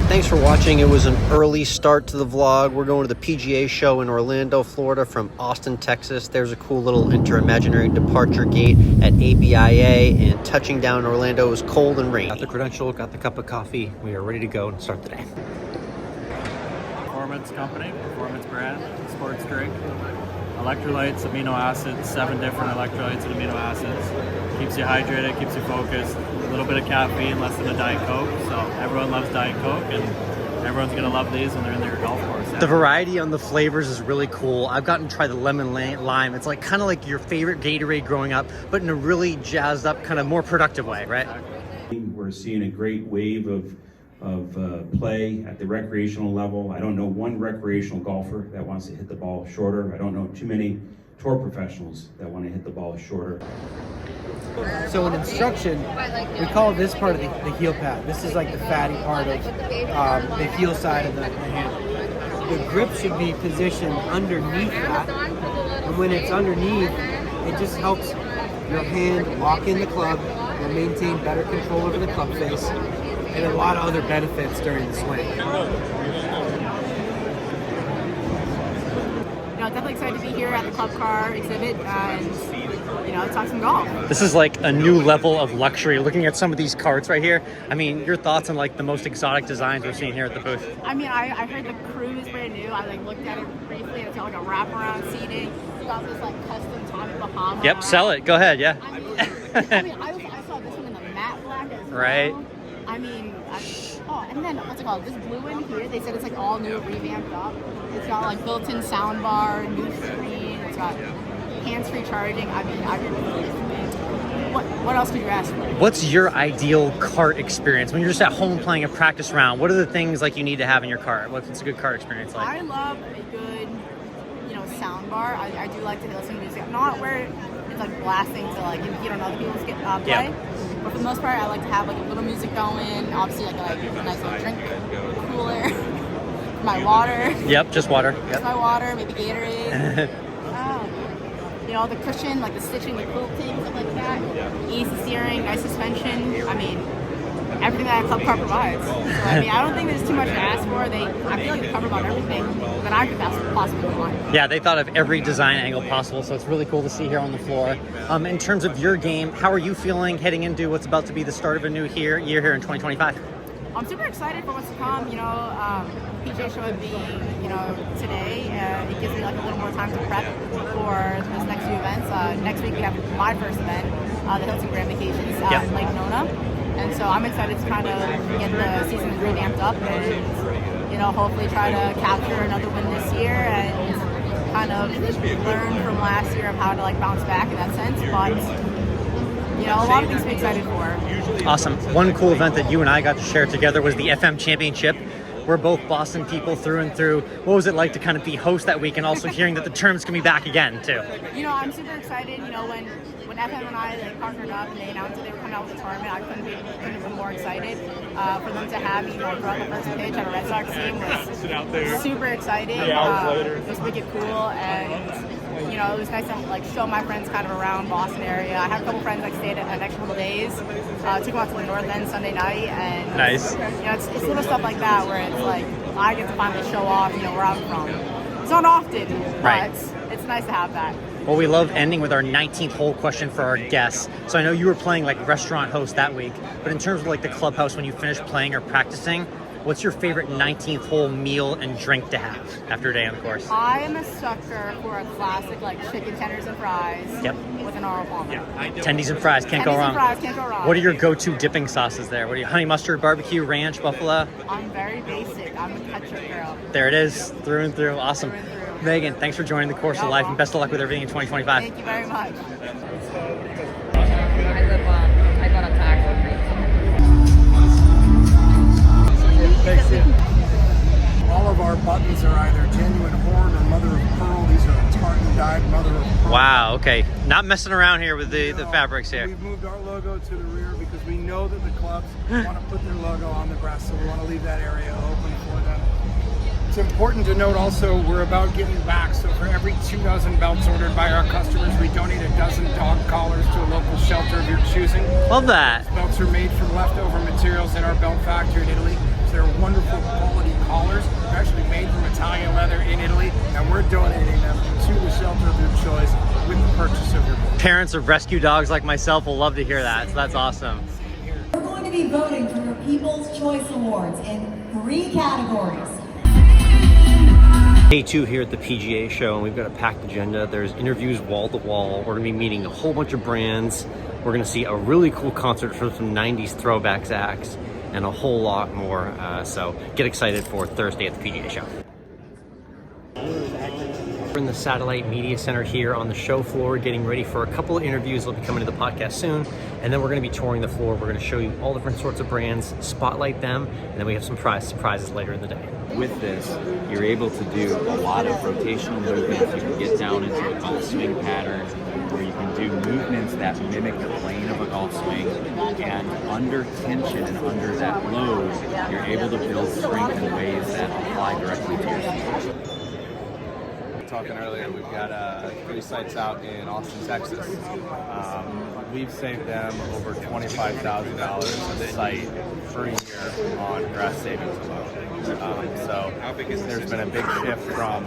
Thanks for watching. It was an early start to the vlog. We're going to the PGA Show in Orlando, Florida from Austin, Texas. There's a cool little inter-imaginary departure gate at ABIA, and touching down in Orlando, it was cold and rainy. Got the credential, got the cup of coffee. We are ready to go and start the day. Performance company, performance brand, sports drink, electrolytes, amino acids, 7 different electrolytes and amino acids. Keeps you hydrated, keeps you focused. A little bit of caffeine, less than a Diet Coke. So everyone loves Diet Coke, and everyone's gonna love these when they're in their golf course. Yeah. The variety on the flavors is really cool. I've gotten to try the lemon lime. It's like kind of like your favorite Gatorade growing up, but in a really jazzed up, kind of more productive way, right? Exactly. We're seeing a great wave of play at the recreational level. I don't know one recreational golfer that wants to hit the ball shorter. I don't know too many tour professionals that want to hit the ball shorter. So in instruction, we call this part of the heel pad. This is like the fatty part of the heel side of the hand. The grip should be positioned underneath that. And when it's underneath, it just helps your hand lock in the club and maintain better control over the club face, and a lot of other benefits during the swing. Definitely excited to be here at the Club Car exhibit and, talk some golf. This is like a new level of luxury. Looking at some of these carts right here, I mean, your thoughts on like the most exotic designs we're seeing here at the booth? I mean, I heard the Crew is brand new. I looked at it briefly. It's got like a wraparound seating. You got this like custom Tommy Bahama. Yep, sell it. Go ahead, yeah. I saw this one in the matte black as well. Right. And then what's it called? This blue one here, they said it's like all new, revamped up. It's got like built-in sound bar, new screen. It's got hands-free charging. I mean, I really what else could you ask for? What's your ideal cart experience when you're just at home playing a practice round? What are the things like you need to have in your cart? What's a good cart experience like? I love a good, sound bar. I do like to listen to music, not where it's like blasting to like other people's play. Yeah. But for the most part, I like to have like a little music going. Obviously, like a nice little drink cooler. My water. Yep, just water. Yep. Just my water, maybe Gatorade. The cushion, like the stitching, the quilting, stuff like that. Easy steering, nice suspension. I mean, everything that a Club Car provides. So I mean, I don't think there's too much to ask for. I feel like they cover about everything that I could possibly want. Yeah, they thought of every design angle possible, so it's really cool to see here on the floor. In terms of your game, how are you feeling heading into what's about to be the start of a new year here in 2025? I'm super excited for what's to come. PGA Show being, today, it gives me like a little more time to prep for this next few events. Next week we have my first event, the Hilton Grand Vacations in Lake Nona. And so I'm excited to kind of get the season revamped up and, hopefully try to capture another win this year and kind of learn from last year of how to like bounce back in that sense. But, a lot of things to be excited for. Awesome. One cool event that you and I got to share together was the FM Championship. We're both Boston people through and through. What was it like to kind of be host that week and also hearing that the terms can be back again too? I'm super excited. When FM and I partnered up and they announced that they were coming out with the tournament, I couldn't have been more excited. For them to have me throw the first pitch at a Red Sox team was super exciting. It was wicked cool, and it was nice to show my friends kind of around Boston area. I have a couple friends stayed an extra couple days. Took them out to the North End Sunday night, and nice. It's little stuff like that where it's like I get to finally show off where I'm from. It's not often, but it's nice to have that. Well, we love ending with our 19th hole question for our guests. So I know you were playing restaurant host that week, but in terms of the clubhouse when you finish playing or practicing, what's your favorite 19th hole meal and drink to have after a day on the course? I am a sucker for a classic chicken tenders and fries. Yep. With an Arnold Palmer. Yeah. Tendies and fries, can't go wrong. Can't go wrong. What are your go-to dipping sauces there? What are you, honey mustard, barbecue, ranch, buffalo? I'm very basic. I'm a ketchup girl. There it is, through and through. Awesome. Through and through. Megan, thanks for joining the Course of Life, and best of luck with everything in 2025. Thank you very much. I got attacked. All of our buttons are either genuine horn or mother of pearl. These are tartan dyed mother of pearl. Wow, okay. Not messing around here with the fabrics here. We've moved our logo to the rear because we know that the clubs want to put their logo on the breast, so we want to leave that area open for them. It's important to note also we're about giving back, so for every 2 dozen belts ordered by our customers, we donate a dozen dog collars to a local shelter of your choosing. Love that. These belts are made from leftover materials in our belt factory in Italy. grips. They're wonderful quality collars. They're actually made from Italian leather in Italy, and we're donating them to the shelter of your choice with the purchase of your book. Parents of rescue dogs like myself will love to hear that, so that's awesome. We're going to be voting for your People's Choice Awards in 3 categories. Day 2 here at the PGA Show, and we've got a packed agenda. There's interviews wall to wall. We're gonna be meeting a whole bunch of brands. We're gonna see a really cool concert for some 90s throwbacks acts and a whole lot more. So get excited for Thursday at the PGA Show. We're in the Satellite Media Center here on the show floor, getting ready for a couple of interviews. They'll be coming to the podcast soon. And then we're gonna be touring the floor. We're gonna show you all different sorts of brands, spotlight them, and then we have some surprises later in the day. With this, you're able to do a lot of rotational movements. You can get down into a golf swing pattern where you can do movements that mimic the plane of a golf swing. And under tension and under that load, you're able to build strength in ways that apply directly to your swing. Talking earlier, we've got 3 sites out in Austin, Texas. We've saved them over $25,000 a site per year on grass savings alone. So there's been a big shift from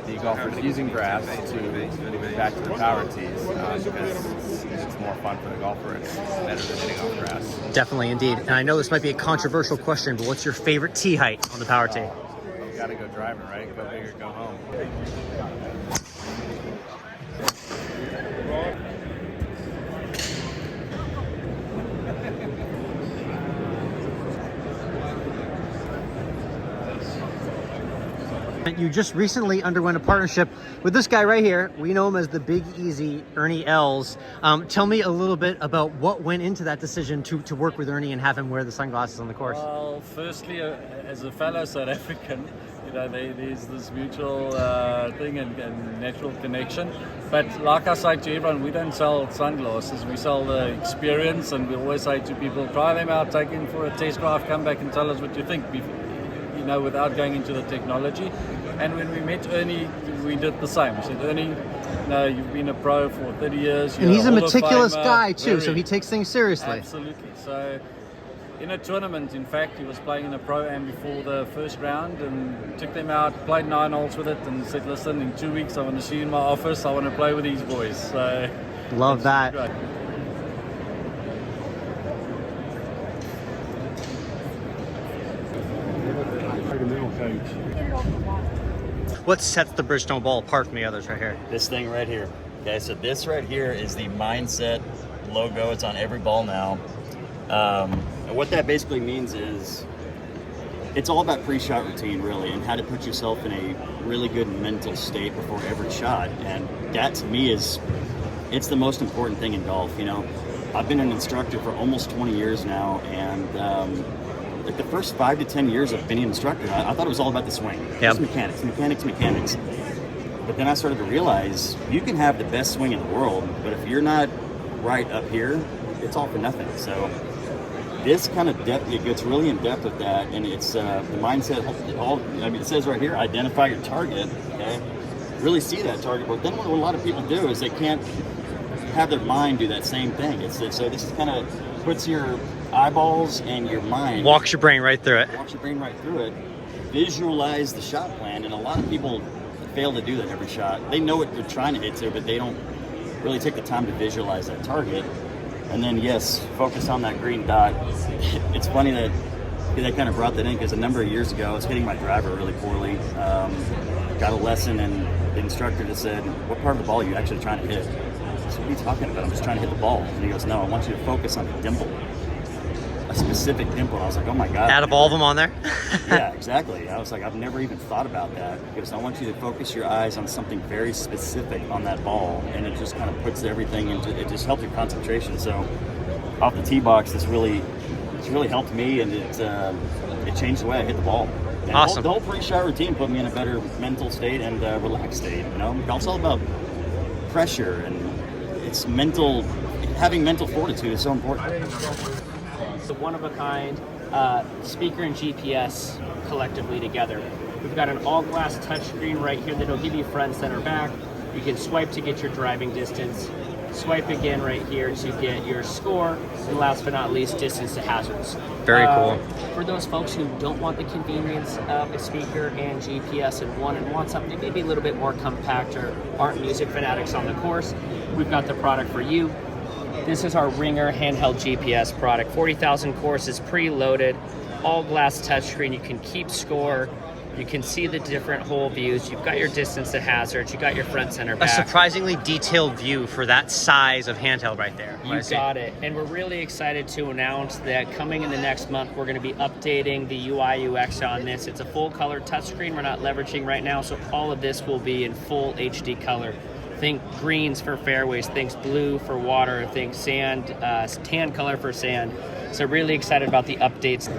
the golfers using grass to moving back to the power tees because it's more fun for the golfer. It's better than hitting off grass. Definitely, indeed. And I know this might be a controversial question, but what's your favorite tee height on the power tee? You gotta go driving, right? Go big or go home. You just recently underwent a partnership with this guy right here. We know him as the Big Easy, Ernie Els. Tell me a little bit about what went into that decision to work with Ernie and have him wear the sunglasses on the course. Well, firstly, as a fellow South African, you know, there's this mutual thing and natural connection. But like I say to everyone, we don't sell sunglasses. We sell the experience, and we always say to people, try them out, take them for a test drive, come back and tell us what you think, you know, without going into the technology. And when we met Ernie, we did the same. We said, Ernie, no, you've been a pro for 30 years. And he's a meticulous guy too, so he takes things seriously. Absolutely. So in a tournament, in fact, he was playing in a pro-am before the first round and took them out, played 9 holes with it and said, listen, in 2 weeks I want to see you in my office, I want to play with these boys. So love that. Great. What sets the Bridgestone ball apart from the others right here? This thing right here. Okay, so this right here is the Mindset logo. It's on every ball now. And what that basically means is it's all about pre-shot routine, really, and how to put yourself in a really good mental state before every shot. And that, to me, it's the most important thing in golf. You know, I've been an instructor for almost 20 years now, and like the first 5 to 10 years of being an instructor, I thought it was all about the swing. Yep. Just mechanics. But then I started to realize you can have the best swing in the world, but if you're not right up here, it's all for nothing. So this kind of depth, it gets really in depth with that, and it's the mindset. It says right here, identify your target. Okay, really see that target. But then what a lot of people do is they can't have their mind do that same thing. So this is kind of puts your eyeballs and your mind, Walks your brain right through it. Visualize the shot plan, and a lot of people fail to do that every shot. They know what they're trying to hit to, but they don't really take the time to visualize that target. And then, yes, focus on that green dot. It's funny that they kind of brought that in because a number of years ago I was hitting my driver really poorly. Got a lesson, and the instructor just said, what part of the ball are you actually trying to hit? I said, what are you talking about? I'm just trying to hit the ball. And he goes, no, I want you to focus on the dimple. A specific dimple. And I was like, oh my God. Out of all of them on there? Yeah, exactly. I was like, I've never even thought about that, because I want you to focus your eyes on something very specific on that ball, and it just kind of puts everything into it. Just helps your concentration. So off the tee box, it's really helped me, and it changed the way I hit the ball. And awesome. The whole pre-shot routine put me in a better mental state and relaxed state. You know, it's all about pressure, and it's mental. Having mental fortitude is so important. The one-of-a-kind speaker and GPS collectively together. We've got an all-glass touchscreen right here that'll give you front, center, back. You can swipe to get your driving distance. Swipe again right here to get your score, and last but not least, distance to hazards. Very cool. For those folks who don't want the convenience of a speaker and GPS in one and want something maybe a little bit more compact or aren't music fanatics on the course, we've got the product for you. This is our Ringer handheld GPS product. 40,000 courses preloaded, all glass touchscreen. You can keep score. You can see the different hole views. You've got your distance to hazards. You got your front center back. A surprisingly detailed view for that size of handheld right there. You got it. And we're really excited to announce that coming in the next month, we're going to be updating the UI UX on this. It's a full color touchscreen we're not leveraging right now, so all of this will be in full HD color. Think greens for fairways, think blue for water, think sand, tan color for sand. So really excited about the updates.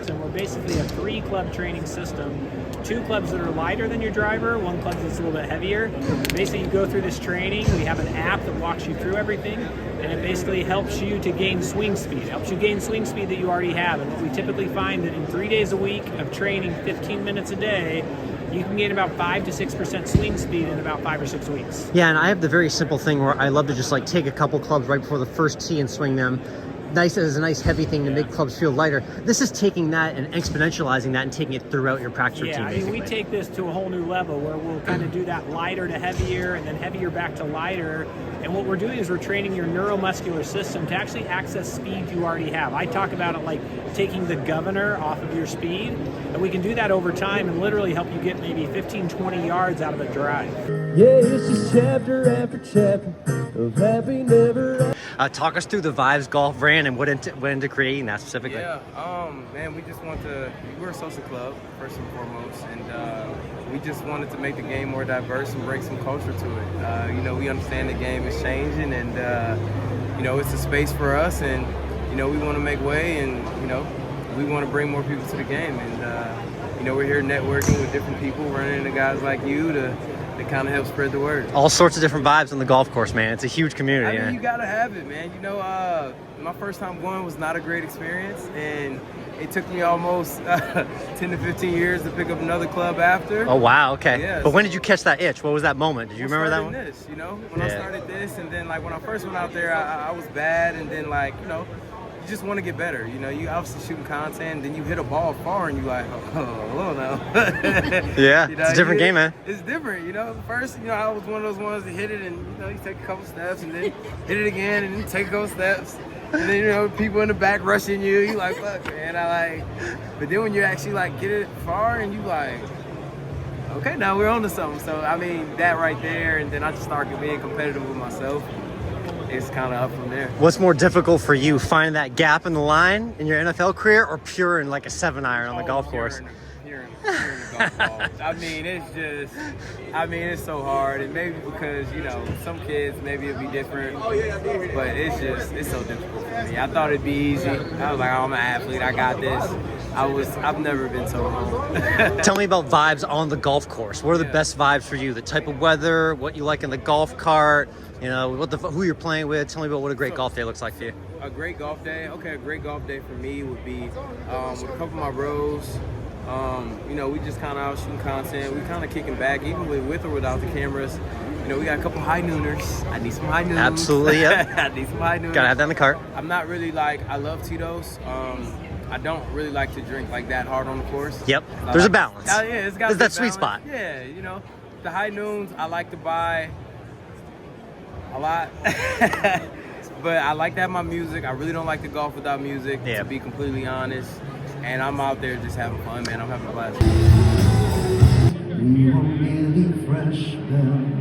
So we're basically a 3-club training system. 2 clubs that are lighter than your driver, 1 club that's a little bit heavier. Basically, you go through this training. We have an app that walks you through everything, and it basically helps you to gain swing speed. It helps you gain swing speed that you already have. And what we typically find that in 3 days a week of training, 15 minutes a day, you can gain about 5 to 6% swing speed in about 5 or 6 weeks. Yeah, and I have the very simple thing where I love to just like take a couple clubs right before the first tee and swing them. Nice as a nice heavy thing to make clubs feel lighter. This is taking that and exponentializing that and taking it throughout your practice routine. Yeah, I mean, we take this to a whole new level where we'll kind of do that lighter to heavier and then heavier back to lighter. And what we're doing is we're training your neuromuscular system to actually access speed you already have. I talk about it like taking the governor off of your speed, and we can do that over time and literally help you get maybe 15, 20 yards out of a drive. Yeah, it's just chapter after chapter of happy never. Talk us through the Vibes Golf brand and what went into creating that specifically. Yeah, man, we just want to, we're a social club, first and foremost, and we just wanted to make the game more diverse and bring some culture to it. You know, we understand the game is changing, and, you know, it's a space for us, and, you know, we want to make way, and, you know, we want to bring more people to the game, and, you know, we're here networking with different people, running into guys like you to kind of help spread the word. All sorts of different vibes on the golf course, man. It's a huge community. I mean, you gotta have it, man. You know, my first time going was not a great experience, and it took me almost 10 to 15 years to pick up another club after. Oh, wow, okay. Yeah, but when did you catch that itch? What was that moment? Did you remember that one? This, you know, when I started this, and then like when I first went out there, I was bad, and then like, you know, you just want to get better. You know, you obviously shooting content, then you hit a ball far, and you like, oh no. Yeah, you know, it's a different game, man. It's different, you know. First, you know, I was one of those ones that hit it, and you know, you take a couple steps, and then hit it again, and then take a couple steps, and then you know, people in the back rushing you. You like, fuck, man. But then when you actually like get it far, and you like, okay, now we're on to something. So I mean, that right there, and then I just started being competitive with myself. It's kind of up from there. What's more difficult for you, finding that gap in the line in your NFL career, or pure in like a 7-iron on the golf course? Pure in the golf ball. I mean, it's so hard, and maybe because, you know, some kids maybe it'd be different, but it's so difficult for me. I thought it'd be easy. I was like, oh, I'm an athlete, I got this. I've never been so wrong. Tell me about vibes on the golf course. What are the best vibes for you? The type of weather, what you like in the golf cart, you know, who you're playing with. Tell me about what a great golf day looks like for you. A great golf day? Okay, a great golf day for me would be with a couple of my bros. You know, we just kind of out shooting content. We kind of kicking back, even with or without the cameras. You know, we got a couple high nooners. I need some high noons. Absolutely, yeah. I need some high nooners. Gotta have that in the cart. I'm not really like, I love Tito's. I don't really like to drink like that hard on the course. Yep, there's a balance. Yeah, it's got there's that sweet spot. Yeah, you know, the high noons, I like to buy a lot. But I like to have my music. I really don't like to golf without music, to be completely honest. And I'm out there just having fun, man. I'm having a blast. We were really fresh then.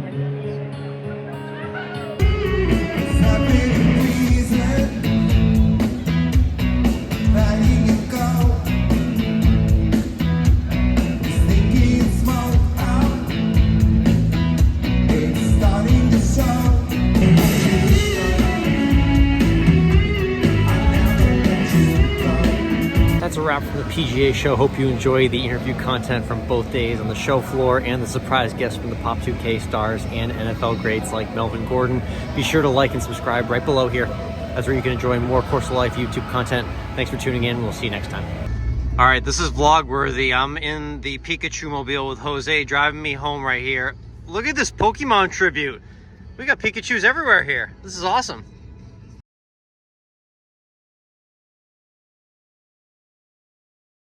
That's a wrap from the PGA Show. Hope you enjoy the interview content from both days on the show floor and the surprise guests from the Pop 2K stars and NFL greats like Melvin Gordon. Be sure to like and subscribe right below here. That's where you can enjoy more Course of Life YouTube content. Thanks for tuning in. We'll see you next time. All right, this is vlog worthy. I'm in the Pikachu mobile with Jose driving me home right here. Look at this Pokemon tribute. We got Pikachus everywhere here. This is awesome.